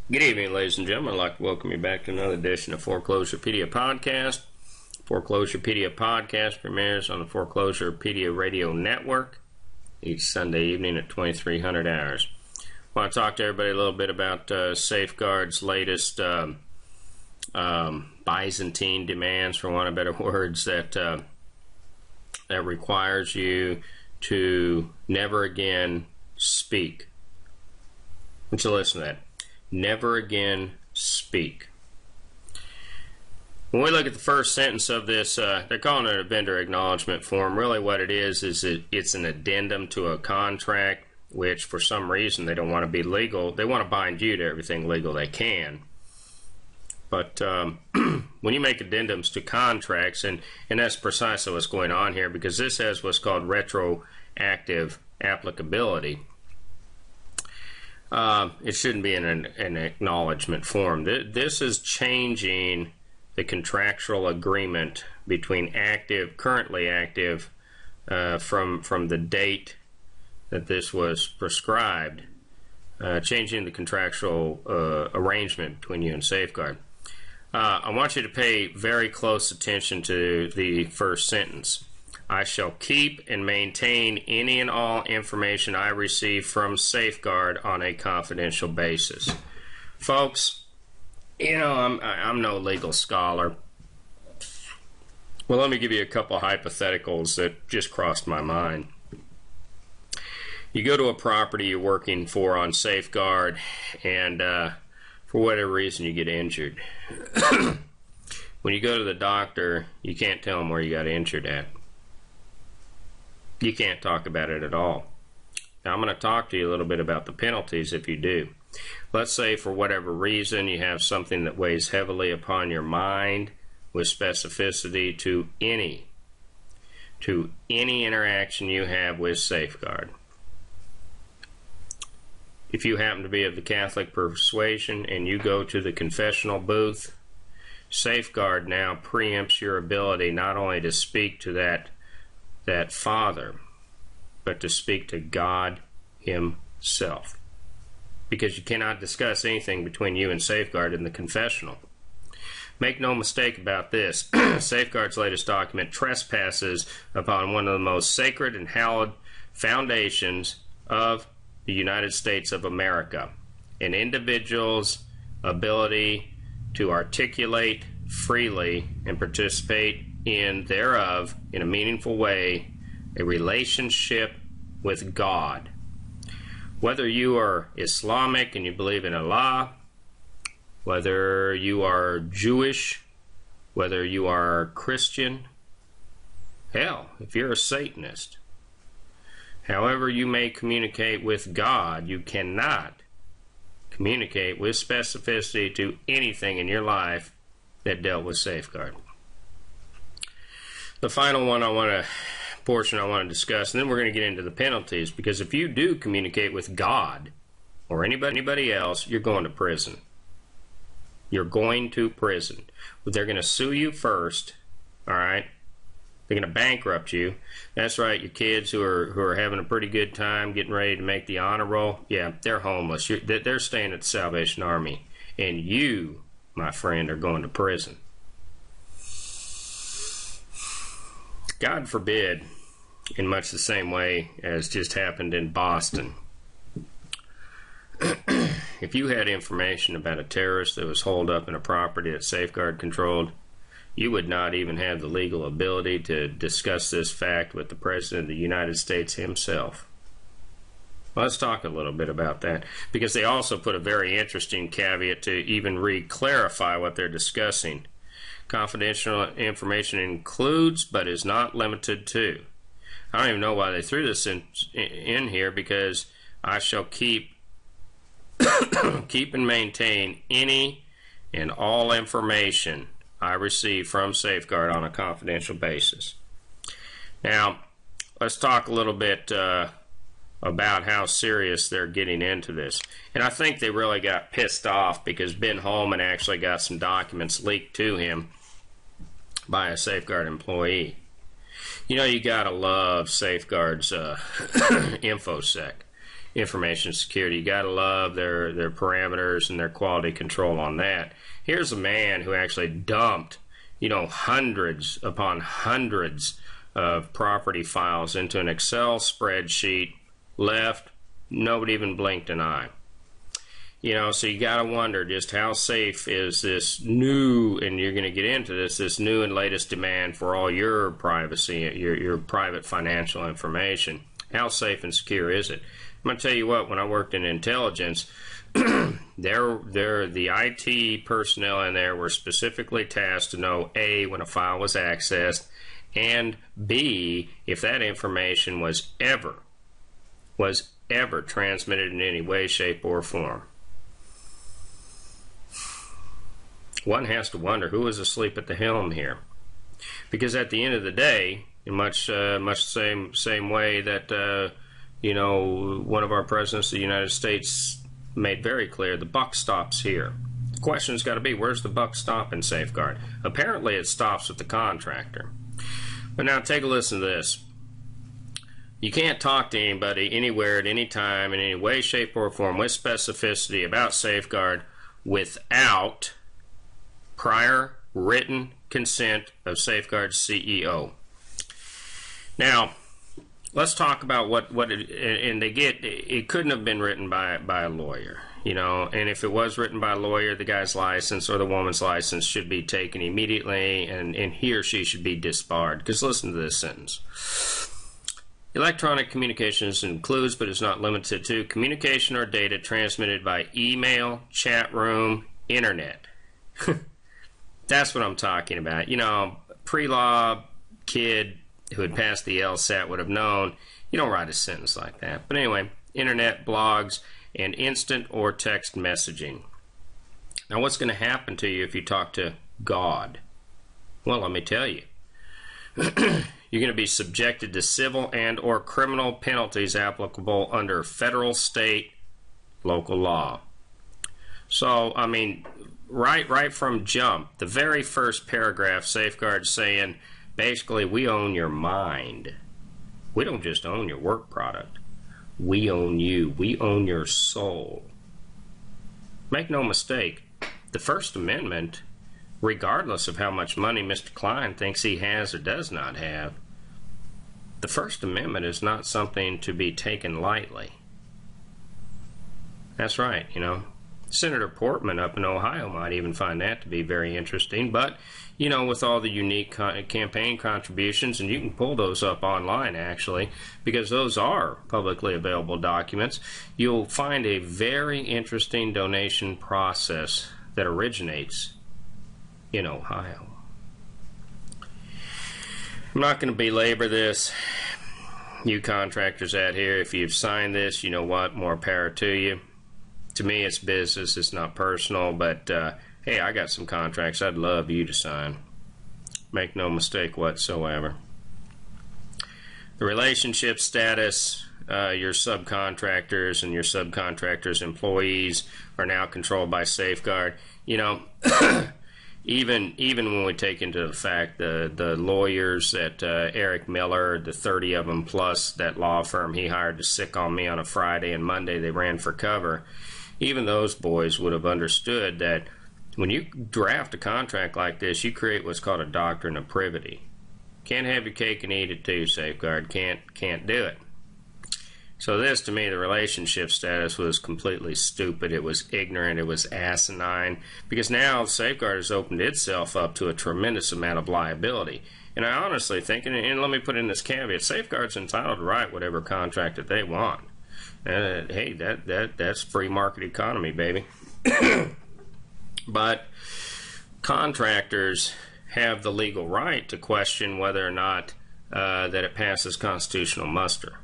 Good evening, ladies and gentlemen. I'd like to welcome you back to another edition of Foreclosurepedia Podcast. Foreclosurepedia Podcast premieres on the Foreclosurepedia Radio Network each Sunday evening at 2300 hours. I want to talk to everybody a little bit about Safeguard's latest Byzantine demands, for want of better words, that requires you to never again speak. I want you to listen to that. Never again speak. When we look at the first sentence of this, they're calling it a vendor acknowledgement form. Really what it is it's an addendum to a contract, which for some reason they don't want to be legal. They want to bind you to everything legal they can. But when you make addendums to contracts, and that's precisely what's going on here, because this has what's called retroactive applicability. It shouldn't be in an acknowledgement form. This is changing the contractual agreement between currently active, from the date that this was prescribed, changing the contractual arrangement between you and Safeguard. I want you to pay very close attention to the first sentence. I shall keep and maintain any and all information I receive from Safeguard on a confidential basis. Folks, you know, I'm no legal scholar. Well, let me give you a couple hypotheticals that just crossed my mind. You go to a property you're working for on Safeguard, and for whatever reason you get injured. When you go to the doctor, you can't tell them where you got injured at. You can't talk about it at all. Now, I'm going to talk to you a little bit about the penalties if you do. Let's say for whatever reason you have something that weighs heavily upon your mind with specificity to any interaction you have with Safeguard. If you happen to be of the Catholic persuasion and you go to the Confessional Booth, Safeguard now preempts your ability not only to speak to that Father, but to speak to God Himself. Because you cannot discuss anything between you and Safeguard in the confessional. Make no mistake about this. Safeguard's latest document trespasses upon one of the most sacred and hallowed foundations of the United States of America, an individual's ability to articulate freely and participate thereof in a meaningful way a relationship with God. Whether you are Islamic and you believe in Allah, whether you are Jewish, whether you are Christian, hell, if you're a Satanist, however you may communicate with God, you cannot communicate with specificity to anything in your life that dealt with Safeguard. The final portion I want to discuss, and then we're going to get into the penalties, because if you do communicate with God or anybody else, you're going to prison. You're going to prison. But they're going to sue you first, all right? They're going to bankrupt you. That's right, your kids who are having a pretty good time getting ready to make the honor roll, yeah, they're homeless. They're staying at the Salvation Army. And you, my friend, are going to prison. God forbid, in much the same way as just happened in Boston, if you had information about a terrorist that was holed up in a property that Safeguard controlled, you would not even have the legal ability to discuss this fact with the President of the United States himself. Let's talk a little bit about that, because they also put a very interesting caveat to even re-clarify what they're discussing. Confidential information includes, but is not limited to. I don't even know why they threw this in here, because I shall keep and maintain any and all information I receive from Safeguard on a confidential basis. Now, let's talk a little bit about how serious they're getting into this. And I think they really got pissed off because Ben Holman actually got some documents leaked to him by a Safeguard employee. You know, you gotta love Safeguard's InfoSec. information security. You got to love their parameters and their quality control on that. Here's a man who actually dumped, hundreds upon hundreds of property files into an Excel spreadsheet, left, nobody even blinked an eye. So you got to wonder just how safe is this new, and you're going to get into this new and latest demand for all your privacy, your private financial information. How safe and secure is it? I'm going to tell you what, when I worked in intelligence, the IT personnel in there were specifically tasked to know, A, when a file was accessed, and B, if that information was ever transmitted in any way, shape, or form. One has to wonder who is asleep at the helm here, because at the end of the day, in much the same way that one of our presidents of the United States made very clear, the buck stops here. The question's got to be, where's the buck stop in Safeguard? Apparently, it stops with the contractor. But now take a listen to this. You can't talk to anybody anywhere at any time in any way, shape, or form with specificity about Safeguard without prior written consent of Safeguard's CEO. Now, let's talk about it couldn't have been written by a lawyer, and if it was written by a lawyer, the guy's license or the woman's license should be taken immediately, and he or she should be disbarred. Because listen to this sentence. Electronic communications includes, but is not limited to, communication or data transmitted by email, chat room, internet. That's what I'm talking about. Pre-law kid who had passed the LSAT would have known you don't write a sentence like that. But anyway, internet, blogs, and instant or text messaging. Now, what's going to happen to you if you talk to God? Well, let me tell you. You're going to be subjected to civil and or criminal penalties applicable under federal, state, local law. So, I mean, right from jump, the very first paragraph, Safeguard saying, basically, we own your mind. We don't just own your work product. We own you. We own your soul. Make no mistake, the First Amendment, regardless of how much money Mr. Klein thinks he has or does not have, the First Amendment is not something to be taken lightly. That's right, Senator Portman up in Ohio might even find that to be very interesting. But, with all the unique campaign contributions, and you can pull those up online, actually, because those are publicly available documents, you'll find a very interesting donation process that originates in Ohio. I'm not going to belabor this. You contractors out here, if you've signed this, you know what? More power to you. To me, it's business. It's not personal. But, hey, I got some contracts I'd love you to sign. Make no mistake whatsoever. The relationship status, your subcontractors and your subcontractors' employees are now controlled by Safeguard. Even when we take into the fact the lawyers that Eric Miller, the 30 of them plus that law firm he hired to sick on me on a Friday and Monday they ran for cover, even those boys would have understood that when you draft a contract like this, you create what's called a doctrine of privity. Can't have your cake and eat it too, Safeguard. Can't do it. So this, to me, the relationship status was completely stupid. It was ignorant. It was asinine. Because now Safeguard has opened itself up to a tremendous amount of liability. And I honestly think, and let me put in this caveat, Safeguard's entitled to write whatever contract that they want. Hey, that's free market economy, baby. But contractors have the legal right to question whether or not that it passes constitutional muster.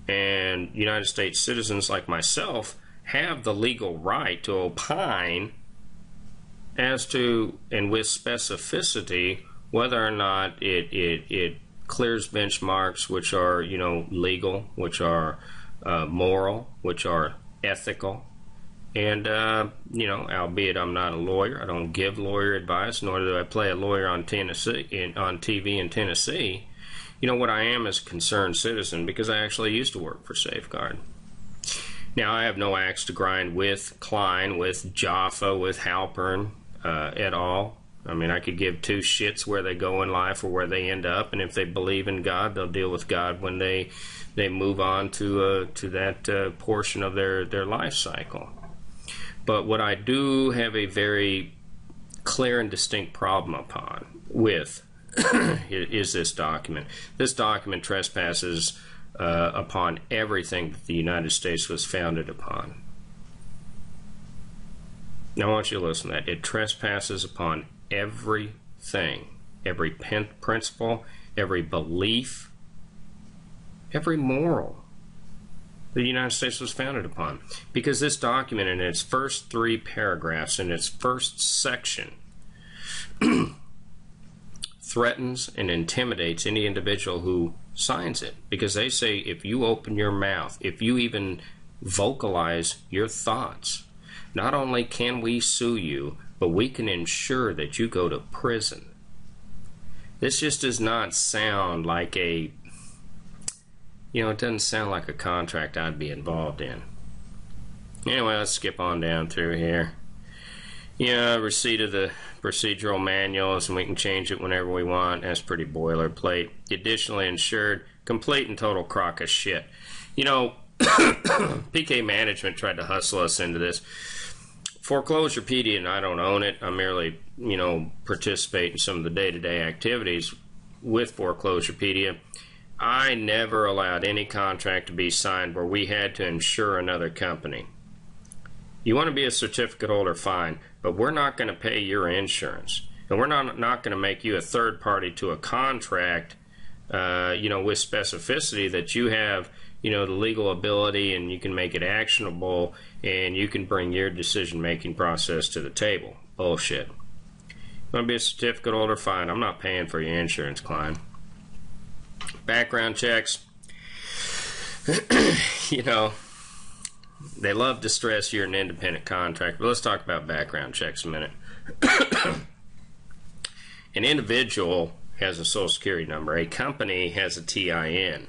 And United States citizens like myself have the legal right to opine as to, and with specificity, whether or not it clears benchmarks which are, legal, which are moral, which are ethical. And, albeit I'm not a lawyer, I don't give lawyer advice, nor do I play a lawyer on TV in Tennessee. What I am is a concerned citizen because I actually used to work for Safeguard. Now, I have no axe to grind with Klein, with Jaffa, with Halpern at all. I mean, I could give two shits where they go in life or where they end up, and if they believe in God, they'll deal with God when they move on to that portion of their life cycle. But what I do have a very clear and distinct problem with is this document. This document trespasses upon everything that the United States was founded upon. Now I want you to listen to that. It trespasses upon everything, every principle, every belief, every moral the United States was founded upon. Because this document, in its first 3 paragraphs, in its first section, threatens and intimidates any individual who signs it. Because they say, if you open your mouth, if you even vocalize your thoughts, not only can we sue you, but we can ensure that you go to prison. This just does not sound like it doesn't sound like a contract I'd be involved in. Anyway, let's skip on down through here. Receipt of the procedural manuals, and we can change it whenever we want. That's pretty boilerplate. Additionally insured, complete and total crock of shit. PK Management tried to hustle us into this. Foreclosurepedia, and I don't own it. I merely, participate in some of the day-to-day activities with Foreclosurepedia. I never allowed any contract to be signed where we had to insure another company. You want to be a certificate holder, fine, but we're not going to pay your insurance. And we're not going to make you a third party to a contract, with specificity that you have, the legal ability and you can make it actionable and you can bring your decision-making process to the table. Bullshit. You want to be a certificate holder, fine. I'm not paying for your insurance, Klein. Background checks. They love to stress you're an independent contractor. But let's talk about background checks a minute. An individual has a Social Security number. A company has a TIN.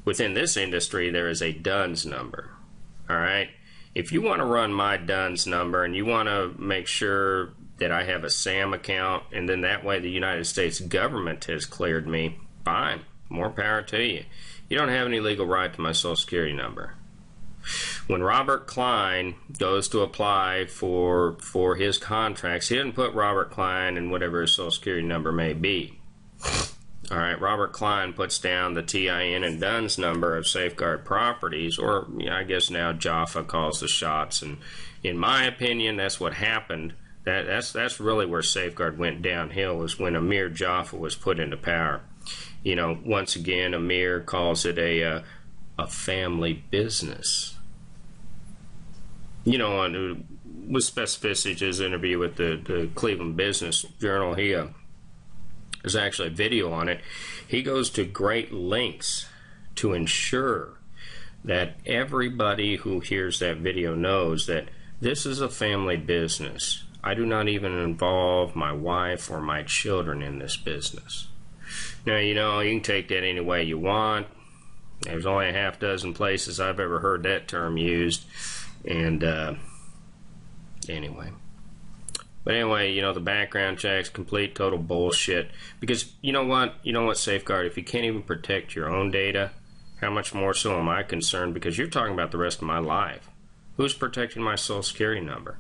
Within this industry, there is a DUNS number. All right? If you want to run my DUNS number and you want to make sure that I have a SAM account, and then that way the United States government has cleared me, fine. More power to you. You don't have any legal right to my Social Security number. When Robert Klein goes to apply for his contracts, he didn't put Robert Klein in whatever his Social Security number may be. All right, Robert Klein puts down the TIN and DUNS number of Safeguard Properties, or I guess now Jaffa calls the shots. And in my opinion, that's what happened. That's really where Safeguard went downhill, was when Amir Jaffa was put into power. Once again, Amir calls it a family business. With specificity, his interview with the Cleveland Business Journal, there's actually a video on it. He goes to great lengths to ensure that everybody who hears that video knows that this is a family business. I do not even involve my wife or my children in this business. Now, you can take that any way you want. There's only a half dozen places I've ever heard that term used. And anyway. But anyway, the background checks, complete, total bullshit. Because you know what, Safeguard, if you can't even protect your own data, how much more so am I concerned? Because you're talking about the rest of my life. Who's protecting my Social Security number?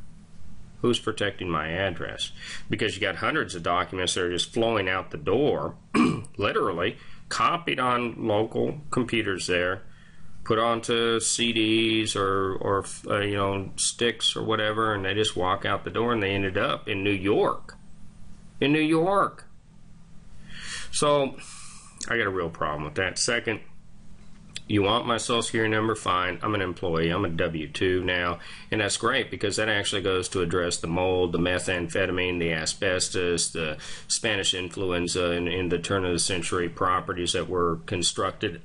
Who's protecting my address? Because you got hundreds of documents that are just flowing out the door, literally, copied on local computers there, put onto CDs or sticks or whatever, and they just walk out the door, and they ended up in New York. In New York. So, I got a real problem with that. Second, you want my Social Security number? Fine. I'm an employee. I'm a W-2 now. And that's great, because that actually goes to address the mold, the methamphetamine, the asbestos, the Spanish influenza in the turn of the century properties that were constructed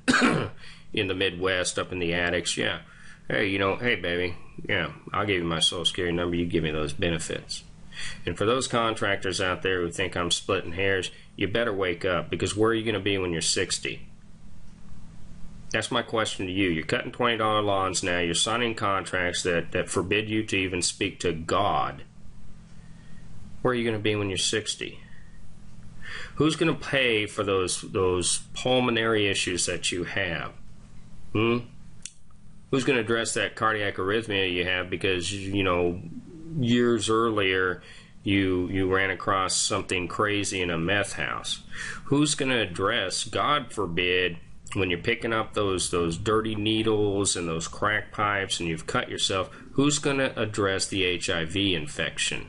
in the Midwest, up in the attics. Yeah. Hey, hey, baby. Yeah, I'll give you my Social Security number. You give me those benefits. And for those contractors out there who think I'm splitting hairs, you better wake up, because where are you going to be when you're 60? That's my question to you. You're cutting $20 lawns now. You're signing contracts that forbid you to even speak to God. Where are you going to be when you're 60? Who's going to pay for those pulmonary issues that you have? Who's going to address that cardiac arrhythmia you have because, years earlier you ran across something crazy in a meth house? Who's going to address, God forbid, when you're picking up those dirty needles and those crack pipes and you've cut yourself, who's going to address the HIV infection?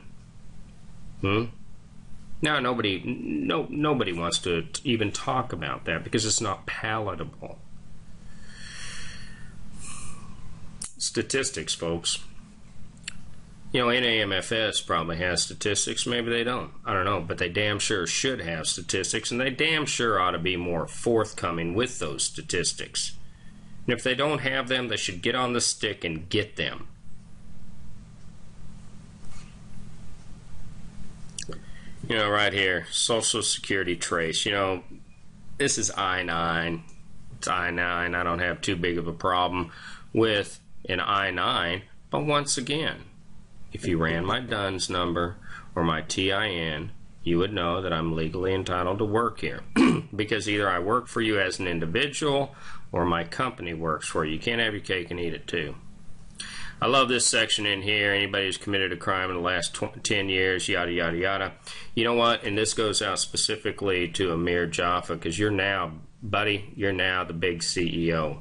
Now nobody wants to even talk about that because it's not palatable. Statistics, folks. NAMFS probably has statistics. Maybe they don't. I don't know. But they damn sure should have statistics, and they damn sure ought to be more forthcoming with those statistics. And if they don't have them, they should get on the stick and get them. Right here, Social Security trace. This is I-9. It's I-9. I don't have too big of a problem with an I-9. But once again, if you ran my DUNS number or my TIN, you would know that I'm legally entitled to work here. Because either I work for you as an individual or my company works for you. You can't have your cake and eat it too. I love this section in here. Anybody who's committed a crime in the last 10 years, yada, yada, yada. You know what? And this goes out specifically to Amir Jaffa, because you're now, buddy, you're now the big CEO.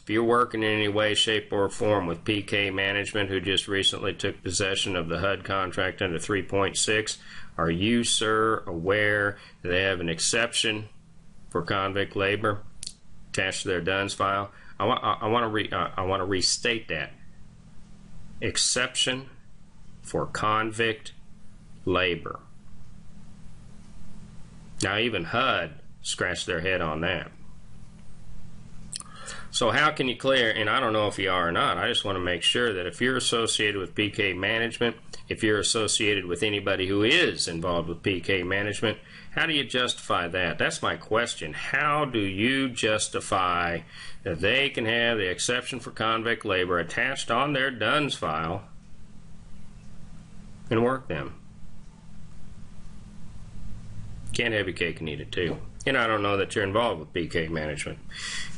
If you're working in any way, shape, or form with PK Management, who just recently took possession of the HUD contract under 3.6, are you, sir, aware that they have an exception for convict labor attached to their DUNS file? I want to restate that. Exception for convict labor. Now even HUD scratched their head on that. So how can you clear, and I don't know if you are or not, I just want to make sure that if you're associated with PK Management, if you're associated with anybody who is involved with PK Management, how do you justify that? That's my question. How do you justify that they can have the exception for convict labor attached on their DUNS file and work them? Can't have your cake and eat it too. And I don't know that you're involved with PK Management.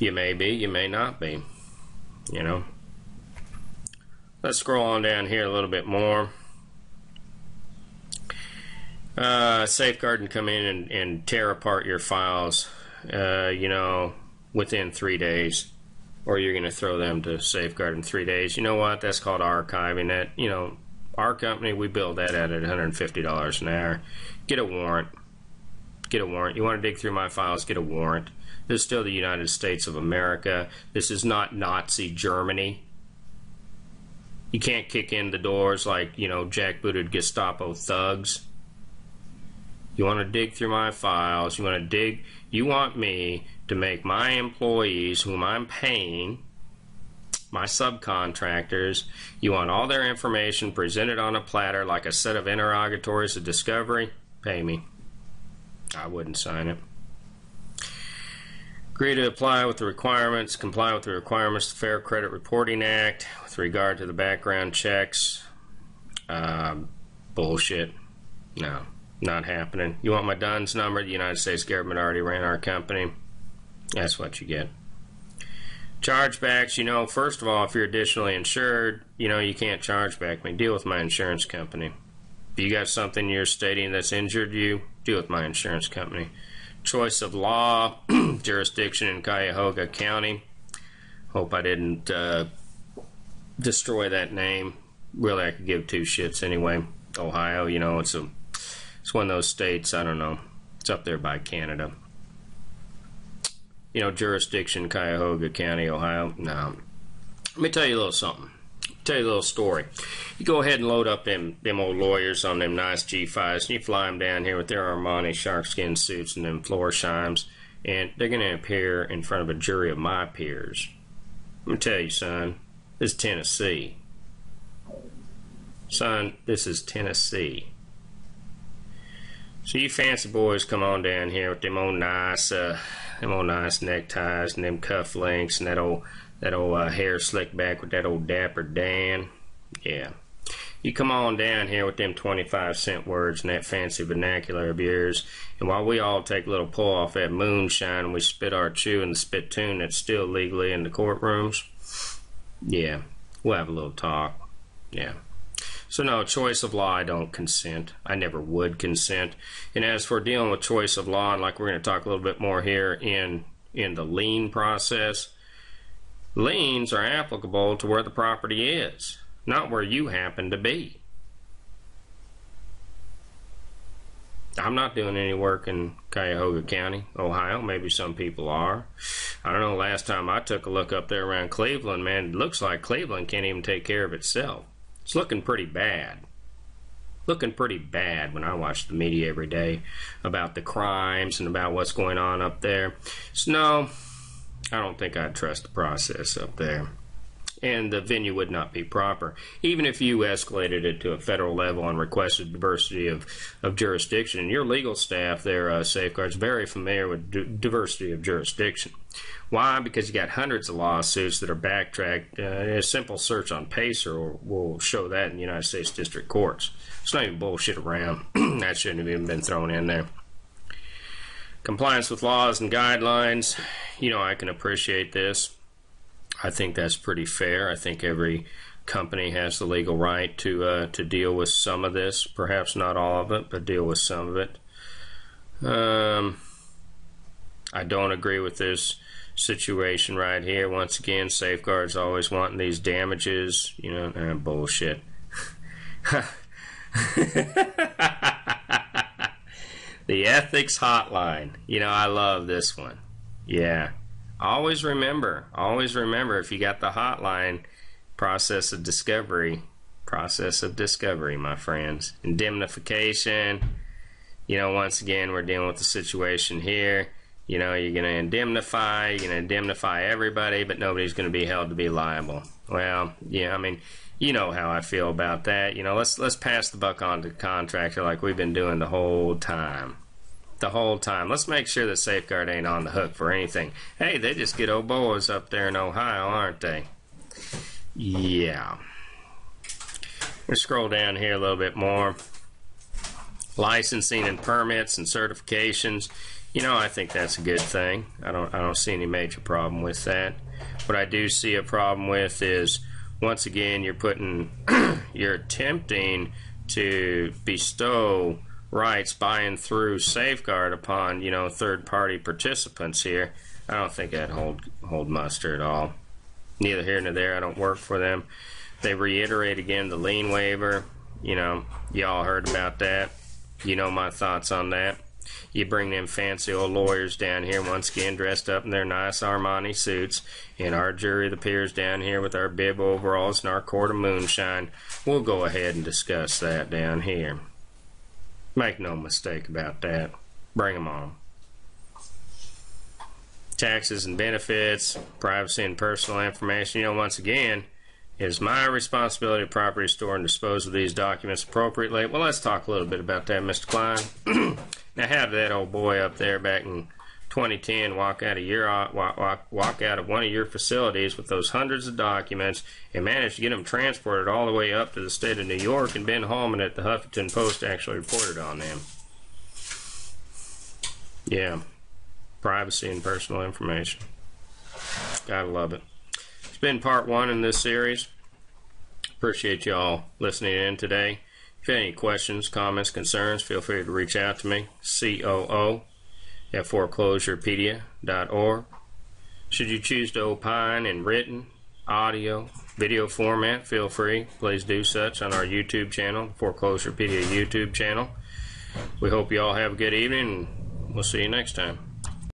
You may be, you may not be. Let's scroll on down here a little bit more. Safeguard can come in and tear apart your files, within 3 days. Or you're going to throw them to Safeguard in 3 days. You know what? That's called archiving. That, our company, we build that at $150 an hour. Get a warrant. Get a warrant. You want to dig through my files, get a warrant. This is still the United States of America. This is not Nazi Germany. You can't kick in the doors like, jackbooted Gestapo thugs. You want to dig through my files. You want me to make my employees, whom I'm paying, my subcontractors, you want all their information presented on a platter like a set of interrogatories of discovery? Pay me. I wouldn't sign it. Agree to comply with the requirements of the Fair Credit Reporting Act with regard to the background checks. Bullshit. No, not happening. You want my DUNS number? The United States government already ran our company. That's what you get. Chargebacks, first of all, if you're additionally insured, you can't charge back me. Deal with my insurance company. If you got something you're stating that's injured you, deal with my insurance company. Choice of law, jurisdiction in Cuyahoga County. Hope I didn't destroy that name. Really, I could give two shits anyway. Ohio, it's one of those states, I don't know. It's up there by Canada. Jurisdiction, Cuyahoga County, Ohio. No. Let me tell you a little something. Tell you a little story. You go ahead and load up them old lawyers on them nice G5s, and you fly them down here with their Armani sharkskin suits and them floor shimes, and they're going to appear in front of a jury of my peers. Let me tell you, son, this is Tennessee. Son, this is Tennessee. So you fancy boys come on down here with them old nice neckties and them cuff links and that old hair slicked back with that old Dapper Dan. Yeah. You come on down here with them 25-cent words and that fancy vernacular of yours, and while we all take a little pull off that moonshine and we spit our chew in the spittoon that's still legally in the courtrooms, yeah, we'll have a little talk. Yeah. So no, choice of law, I don't consent. I never would consent. And as for dealing with choice of law, and like we're going to talk a little bit more here in the lien process, liens are applicable to where the property is, not where you happen to be. I'm not doing any work in Cuyahoga County, Ohio. Maybe some people are. I don't know, last time I took a look up there around Cleveland, man, it looks like Cleveland can't even take care of itself. It's looking pretty bad. Looking pretty bad when I watch the media every day about the crimes and about what's going on up there. So no, I don't think I'd trust the process up there. And the venue would not be proper. Even if you escalated it to a federal level and requested diversity of jurisdiction, your legal staff there, Safeguard's very familiar with diversity of jurisdiction. Why? Because you got hundreds of lawsuits that are backtracked. A simple search on Pacer will show that in the United States District Courts. It's not even bullshit around. That shouldn't have even been thrown in there. Compliance with laws and guidelines. You know, I can appreciate this. I think that's pretty fair. I think every company has the legal right to deal with some of this. Perhaps not all of it, but deal with some of it. I don't agree with this situation right here. Once again, Safeguard's always wanting these damages. You know, bullshit. The ethics hotline. You know, I love this one. Yeah. Always remember, if you got the hotline, process of discovery, my friends. Indemnification. You know, once again, we're dealing with the situation here. You know, you're going to indemnify everybody, but nobody's going to be held to be liable. Well, yeah, I mean, you know how I feel about that. You know, let's pass the buck on to the contractor like we've been doing the whole time. Let's make sure that Safeguard ain't on the hook for anything. Hey, they just get old boys up there in Ohio, aren't they? Yeah. We'll scroll down here a little bit more. Licensing and permits and certifications. You know, I think that's a good thing. I don't see any major problem with that. What I do see a problem with is, once again, you're attempting to bestow rights by and through Safeguard upon, you know, third-party participants here. I don't think that hold muster at all. Neither here nor there. I don't work for them. They reiterate again the lien waiver. You know, y'all heard about that. You know my thoughts on that. You bring them fancy old lawyers down here, once again dressed up in their nice Armani suits, and our jury of the peers down here with our bib overalls and our quart of moonshine. We'll go ahead and discuss that down here. Make no mistake about that. Bring them on. Taxes and benefits, privacy and personal information. You know, once again, it is my responsibility to properly store and dispose of these documents appropriately. Well, let's talk a little bit about that, Mr. Klein. Now, how did that old boy up there back in 2010 walk out of one of your facilities with those hundreds of documents and managed to get them transported all the way up to the state of New York, and Ben Hallman at the Huffington Post actually reported on them? Yeah. Privacy and personal information. Gotta love it. It's been part 1 in this series. Appreciate you all listening in today. If you have any questions, comments, concerns, feel free to reach out to me. COO@foreclosurepedia.org. Should you choose to opine in written, audio, video format, feel free. Please do such on our YouTube channel, Foreclosurepedia YouTube channel. We hope you all have a good evening, and we'll see you next time.